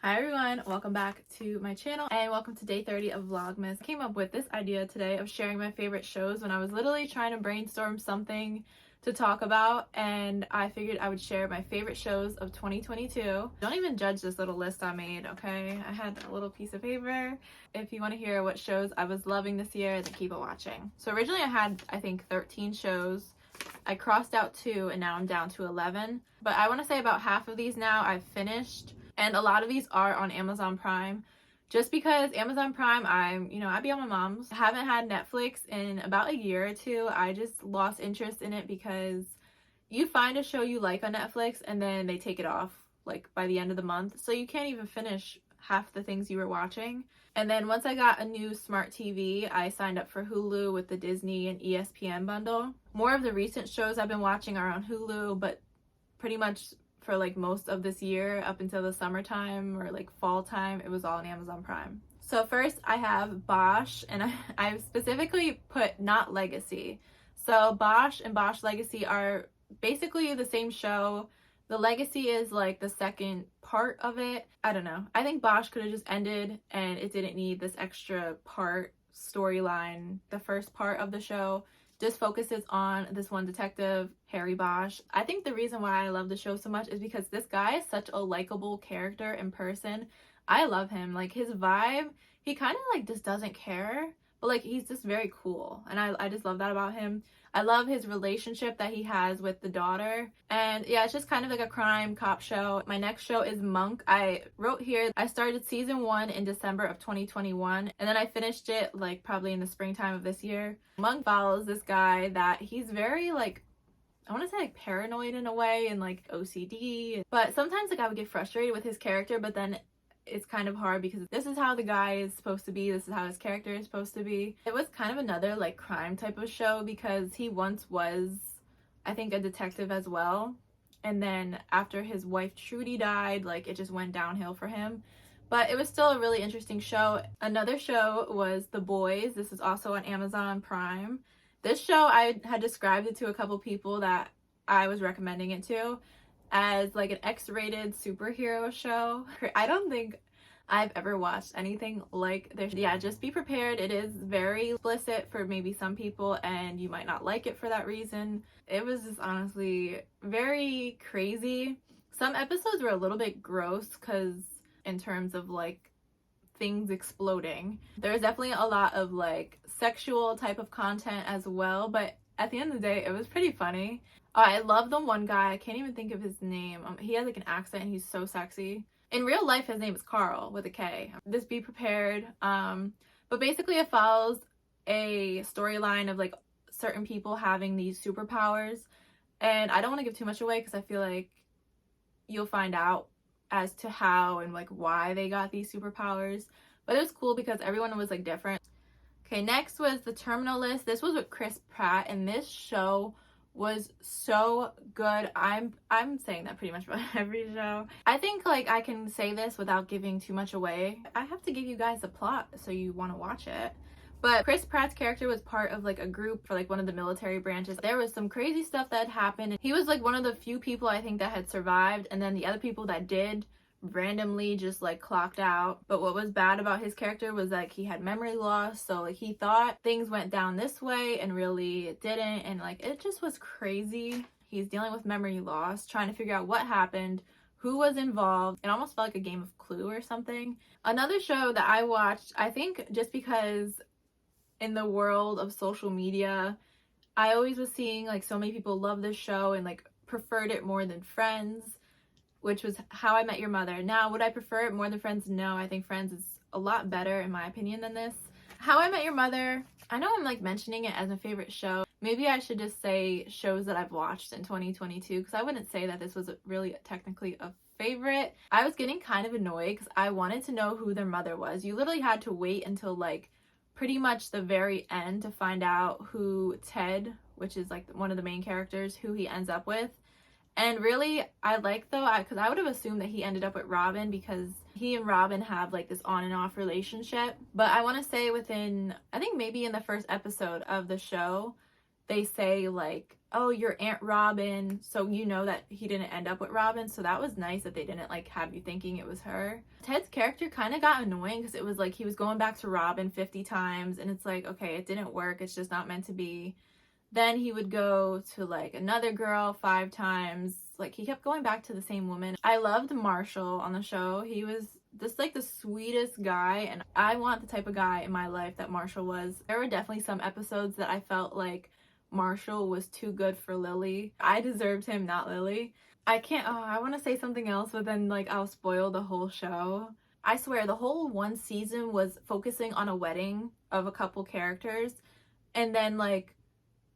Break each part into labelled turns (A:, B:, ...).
A: Hi everyone, welcome back to my channel and welcome to day 30 of Vlogmas. I came up with this idea today of sharing my favorite shows when I was literally trying to brainstorm something to talk about, and I figured I would share my favorite shows of 2022. Don't even judge this little list I made, okay? I had a little piece of paper. If you want to hear what shows I was loving this year, then keep it watching. So originally I had, I think, 13 shows. I crossed out 2 and now I'm down to 11. But I want to say about half of these now I've finished. And a lot of these are on Amazon Prime. Just because Amazon Prime, I be on my mom's. I haven't had Netflix in about a year or two. I just lost interest in it because you find a show you like on Netflix and then they take it off like by the end of the month. So you can't even finish half the things you were watching. And then once I got a new smart TV, I signed up for Hulu with the Disney and ESPN bundle. More of the recent shows I've been watching are on Hulu, but pretty much for like most of this year up until the summertime or like fall time, it was all on Amazon Prime. So first I have Bosch, and I specifically put not Legacy. So Bosch and Bosch Legacy are basically the same show. The Legacy is like the second part of it. I don't know. I think Bosch could have just ended and it didn't need this extra part storyline. The first part of the show just focuses on this one detective, Harry Bosch. I think the reason why I love the show so much is because this guy is such a likable character in person. I love him. Like, his vibe, he kind of like just doesn't care, but like he's just very cool, and I just love that about him. I love his relationship that he has with the daughter. And yeah, it's just kind of like a crime cop show. My next show is Monk. I wrote here, I started season 1 in December of 2021, and then I finished it like probably in the springtime of this year. Monk follows this guy that he's very like, I want to say like paranoid in a way and like OCD, but sometimes like I would get frustrated with his character, but then it's kind of hard because this is how the guy is supposed to be, this is how his character is supposed to be. It was kind of another like crime type of show because he once was, I think, a detective as well, and then after his wife Trudy died, like it just went downhill for him. But it was still a really interesting show. Another show was The Boys. This is also on Amazon Prime. This show, I had described it to a couple people that I was recommending it to as like an X-rated superhero show. I don't think I've ever watched anything like this. Yeah, just be prepared. It is very explicit for maybe some people and you might not like it for that reason. It was just honestly very crazy. Some episodes were a little bit gross because in terms of like things exploding. There's definitely a lot of like sexual type of content as well, but at the end of the day, it was pretty funny. I love the one guy. I can't even think of his name. He has like an accent and he's so sexy. In real life, his name is Carl with a K. Just be prepared. But basically it follows a storyline of like certain people having these superpowers. And I don't want to give too much away because I feel like you'll find out as to how and like why they got these superpowers. But it was cool because everyone was like different. Okay, next was The Terminal List. This was with Chris Pratt, and this show was so good. I'm saying that pretty much about every show. I think like I can say this without giving too much away. I have to give you guys the plot so you want to watch it. But Chris Pratt's character was part of like a group for like one of the military branches. There was some crazy stuff that happened. He was like one of the few people I think that had survived, and then the other people that did randomly just like clocked out. But what was bad about his character was like he had memory loss, so like he thought things went down this way and really it didn't, and like it just was crazy. He's dealing with memory loss, trying to figure out what happened, who was involved. It almost felt like a game of Clue or something. Another show that I watched, I think just because in the world of social media, I always was seeing like so many people love this show and like preferred it more than Friends, which was How I Met Your Mother. Now, would I prefer it more than Friends? No, I think Friends is a lot better in my opinion than this. How I Met Your Mother, I know I'm like mentioning it as a favorite show. Maybe I should just say shows that I've watched in 2022 because I wouldn't say that this was really technically a favorite. I was getting kind of annoyed because I wanted to know who their mother was. You literally had to wait until like pretty much the very end to find out who Ted, which is like one of the main characters, who he ends up with. And really, I like though, because I would have assumed that he ended up with Robin because he and Robin have like this on and off relationship. But I want to say within, I think maybe in the first episode of the show, they say like, oh, your Aunt Robin, so you know that he didn't end up with Robin. So that was nice that they didn't like have you thinking it was her. Ted's character kind of got annoying because it was like he was going back to Robin 50 times, and it's like, okay, it didn't work, it's just not meant to be. Then he would go to like another girl 5 times. Like he kept going back to the same woman. I loved Marshall on the show. He was just like the sweetest guy, and I want the type of guy in my life that Marshall was. There were definitely some episodes that I felt like Marshall was too good for Lily. I deserved him, not Lily. I want to say something else, but then like I'll spoil the whole show. I swear the whole one season was focusing on a wedding of a couple characters, and then like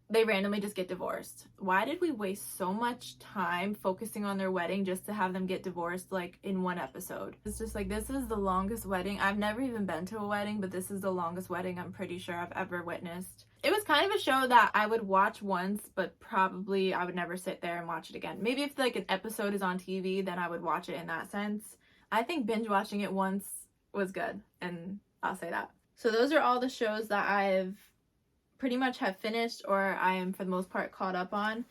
A: they randomly just get divorced. Why did we waste so much time focusing on their wedding just to have them get divorced like in one episode? It's just like, this is the longest wedding. I've never even been to a wedding, but this is the longest wedding I'm pretty sure I've ever witnessed. It was kind of a show that I would watch once, but probably I would never sit there and watch it again. Maybe if like an episode is on TV, then I would watch it in that sense. I think binge watching it once was good, and I'll say that. So those are all the shows that I've pretty much have finished, or I am for the most part caught up on.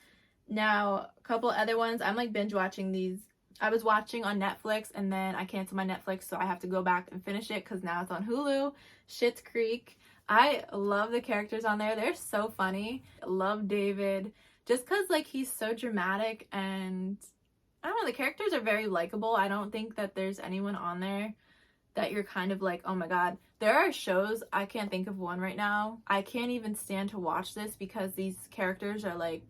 A: Now, a couple other ones, I'm like binge watching these. I was watching on Netflix and then I canceled my Netflix, so I have to go back and finish it because now it's on Hulu. Schitt's Creek. I love the characters on there. They're so funny. Love David. Just because like he's so dramatic, and I don't know, the characters are very likable. I don't think that there's anyone on there that you're kind of like, oh my god. There are shows, I can't think of one right now. I can't even stand to watch this because these characters are like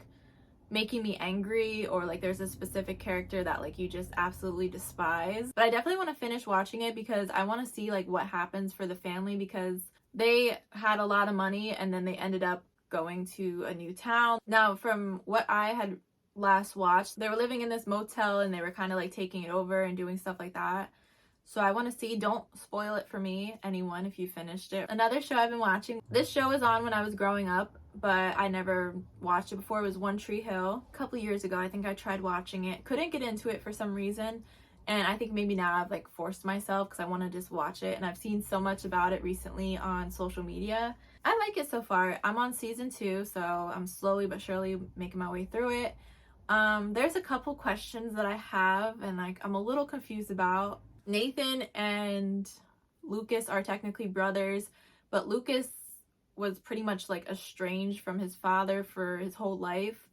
A: making me angry, or like there's a specific character that like you just absolutely despise. But I definitely want to finish watching it because I want to see like what happens for the family, because they had a lot of money and then they ended up going to a new town. Now, from what I had last watched, they were living in this motel and they were kind of like taking it over and doing stuff like that. So I want to see. Don't spoil it for me, anyone, if you finished it. Another show I've been watching. This show was on when I was growing up, but I never watched it before. It was One Tree Hill. A couple years ago, I think I tried watching it. Couldn't get into it for some reason. And I think maybe now I've like forced myself because I want to just watch it. And I've seen so much about it recently on social media. I like it so far. I'm on season 2, so I'm slowly but surely making my way through it. There's a couple questions that I have and like I'm a little confused about. Nathan and Lucas are technically brothers, but Lucas was pretty much like estranged from his father for his whole life.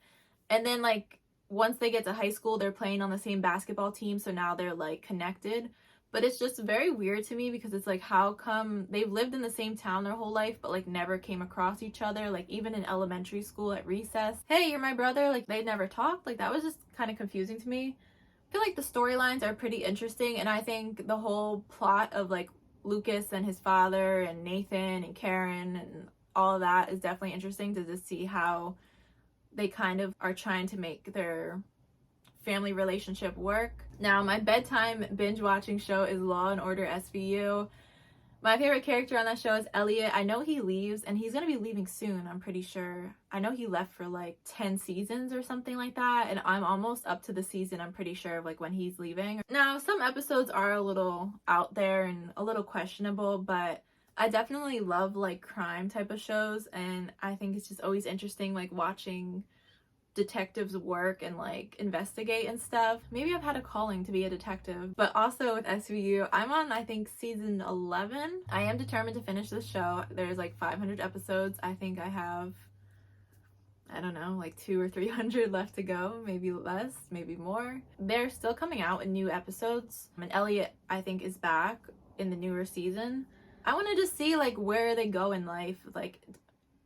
A: And then like once they get to high school, they're playing on the same basketball team, so now they're like connected. But it's just very weird to me because it's like, how come they've lived in the same town their whole life but like never came across each other? Like even in elementary school at recess, hey, you're my brother, like they never talked. Like that was just kind of confusing to me. I feel like the storylines are pretty interesting, and I think the whole plot of like Lucas and his father and Nathan and Karen and all of that is definitely interesting to just see how they kind of are trying to make their family relationship work. Now, my bedtime binge watching show is Law and Order SVU. My favorite character on that show is Elliot. I know he leaves, and he's gonna be leaving soon, I'm pretty sure. I know he left for like 10 seasons or something like that, and I'm almost up to the season, I'm pretty sure, of like when he's leaving. Now, some episodes are a little out there and a little questionable, but I definitely love like crime type of shows, and I think it's just always interesting like watching detectives work and like investigate and stuff. Maybe I've had a calling to be a detective. But also with SVU, I'm on I think season 11. I am determined to finish this show. There's like 500 episodes. I think I have, I don't know, like 200 or 300 left to go, maybe less, maybe more. They're still coming out in new episodes, and Elliot I think is back in the newer season. I want to just see like where they go in life. Like,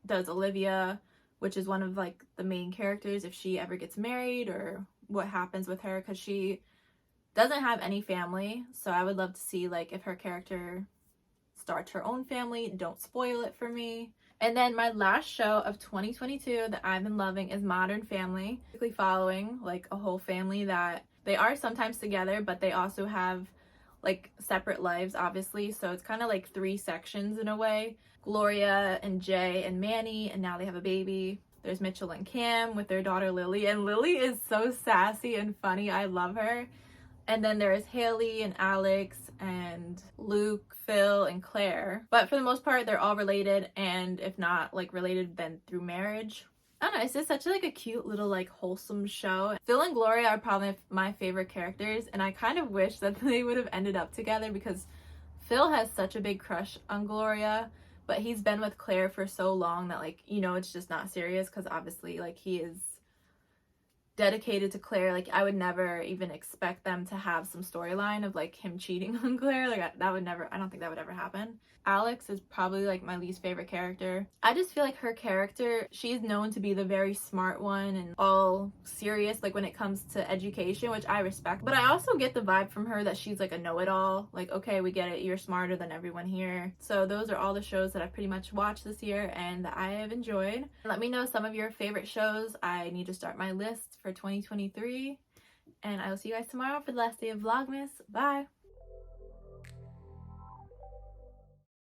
A: does Olivia, which is one of like the main characters, if she ever gets married, or what happens with her, because she doesn't have any family. So I would love to see like if her character starts her own family. Don't spoil it for me. And then my last show of 2022 that I've been loving is Modern Family. Basically following like a whole family that they are sometimes together, but they also have like separate lives, obviously. So it's kind of like 3 sections in a way. Gloria and Jay and Manny, and now they have a baby. There's Mitchell and Cam with their daughter Lily, and Lily is so sassy and funny. I love her. And then there's Haley and Alex and Luke, Phil, and Claire. But for the most part, they're all related, and if not like related, then through marriage. I don't know, it's just such like a cute little like wholesome show. Phil and Gloria are probably my favorite characters, and I kind of wish that they would have ended up together because Phil has such a big crush on Gloria, but he's been with Claire for so long that, like, you know, it's just not serious because obviously like he is dedicated to Claire. Like, I would never even expect them to have some storyline of like him cheating on Claire. Like, that would never, I don't think that would ever happen. Alex is probably like my least favorite character. I just feel like her character, she's known to be the very smart one and all serious like when it comes to education, which I respect. But I also get the vibe from her that she's like a know-it-all. Like, okay, we get it, you're smarter than everyone here. So those are all the shows that I've pretty much watched this year and that I have enjoyed. Let me know some of your favorite shows. I need to start my list for 2023. And I will see you guys tomorrow for the last day of Vlogmas. Bye!